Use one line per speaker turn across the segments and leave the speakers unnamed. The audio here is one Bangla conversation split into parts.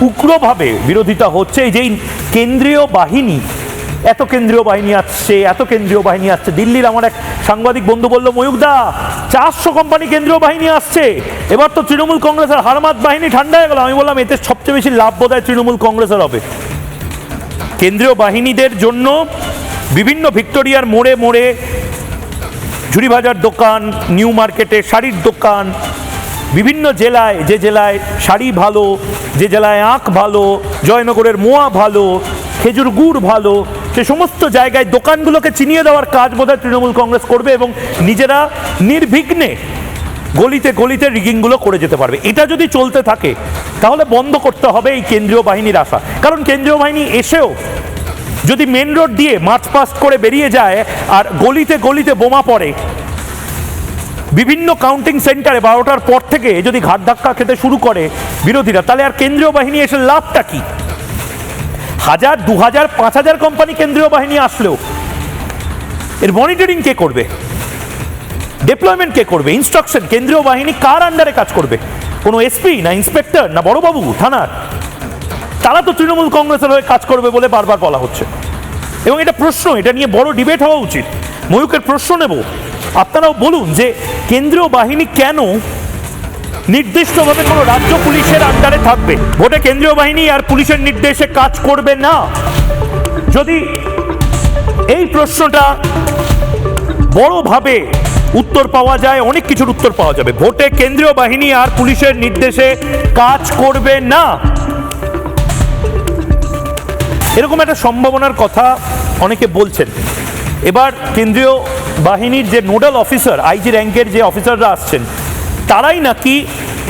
উগ্রভাবে বিরোধিতা হচ্ছে এই যে কেন্দ্রীয় বাহিনী, এত কেন্দ্রীয় বাহিনী আসছে, এত কেন্দ্রীয় বাহিনী আসছে। দিল্লির আমার এক সাংবাদিক বন্ধু বলল, ময়ূকদা 400 কোম্পানি কেন্দ্রীয় বাহিনী আসছে, এবার তো তৃণমূল কংগ্রেসের হারমাত বাহিনী ঠান্ডা হয়ে গেল। আমি বললাম এতে সবচেয়ে বেশি লাভ বোধহয় তৃণমূল কংগ্রেসের হবে। কেন্দ্রীয় বাহিনীদের জন্য বিভিন্ন ভিক্টোরিয়ার মোড়ে মোড়ে ঝুড়িভাজার দোকান, নিউ মার্কেটে শাড়ির দোকান, বিভিন্ন জেলায়, যে জেলায় শাড়ি ভালো, যে জেলায় আখ ভালো, জয়নগরের মোয়া ভালো, খেজুর গুড় ভালো, সে সমস্ত জায়গায় দোকানগুলোকে চিনিয়ে দেওয়ার কাজ বোধহয় তৃণমূল কংগ্রেস করবে এবং নিজেরা নির্বিঘ্নে গলিতে গলিতে রিগিংগুলো করে যেতে পারবে। এটা যদি চলতে থাকে তাহলে বন্ধ করতে হবে এই কেন্দ্রীয় বাহিনীর আসা। কারণ কেন্দ্রীয় বাহিনী এসেও যদি মেন রোড দিয়ে মার্চ পাস্ট করে বেরিয়ে যায় আর গলিতে গলিতে বোমা পড়ে, বিভিন্ন কাউন্টিং সেন্টারে 12টার পর থেকে যদি ঘাট ধাক্কা খেতে শুরু করে বিরোধীরা, তাহলে আর কেন্দ্রীয় বাহিনী এসে লাভটা কি? 1000, 2000, 5000 কোম্পানি কেন্দ্রীয় বাহিনী আসলেও এর মনিটরিং কে করবে? ডিপ্লয়মেন্ট কে করবে? ইনস্ট্রাকশন কেন্দ্রীয় বাহিনী কার আন্ডারে কাজ করবে? কোনো এসপি না ইন্সপেক্টর না বড়বাবু থানার? তারা তো তৃণমূল কংগ্রেসের হয়ে কাজ করবে বলে বারবার বলা হচ্ছে এবং এটা প্রশ্ন, এটা নিয়ে বড় ডিবেট হওয়া উচিত। ময়ূকের প্রশ্ন নেব, আপনারাও বলুন যে কেন্দ্রীয় বাহিনী কেন নির্দিষ্টভাবে কোনো রাজ্য পুলিশের আন্ডারে থাকবে? ভোটে কেন্দ্রীয় বাহিনী আর পুলিশের নির্দেশে কাজ করবে না। যদি এই প্রশ্নটা বড়ভাবে উত্তর পাওয়া যায়, অনেক কিছুর উত্তর পাওয়া যাবে। ভোটে কেন্দ্রীয় বাহিনী আর পুলিশের নির্দেশে কাজ করবে না, এরকম একটা সম্ভাবনার কথা অনেকে বলছেন। এবার কেন্দ্রীয় বাহিনীর যে নোডাল অফিসার, আইজি র্যাঙ্কের যে অফিসাররা আসছেন, তারাই নাকি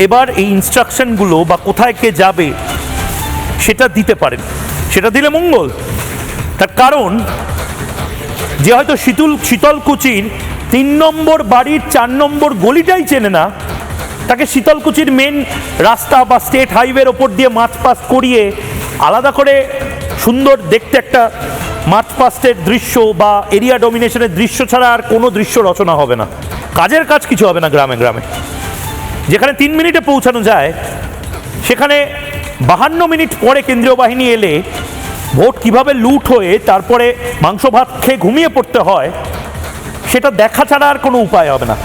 এবার এই ইনস্ট্রাকশনগুলো বা কোথায় কে যাবে সেটা দিতে পারেন। সেটা দিলে মঙ্গল। তার কারণ যে হয়তো শীতলকুচির 3 নম্বর বাড়ির 4 নম্বর গলিটাই চেনে না, তাকে শীতলকুচির মেন রাস্তা বা স্টেট হাইওয়ের ওপর দিয়ে মার্চ পাস্ট করিয়ে আলাদা করে সুন্দর দেখতে একটা মার্চ পাস্টের দৃশ্য বা এরিয়া ডমিনেশনের দৃশ্য ছাড়া আর কোনো দৃশ্য রচনা হবে না। কাজের কাজ কিছু হবে না গ্রামে গ্রামে। যেখানে 3 মিনিটে পৌঁছানো যায়, সেখানে 52 মিনিট পরে কেন্দ্রীয় বাহিনী এলে ভোট কিভাবে লুট হয়ে তারপরে মাংস ভাত খেয়ে ঘুমিয়ে পড়তে হয়, সেটা দেখা ছাড়া আর কোনো উপায় হবে না।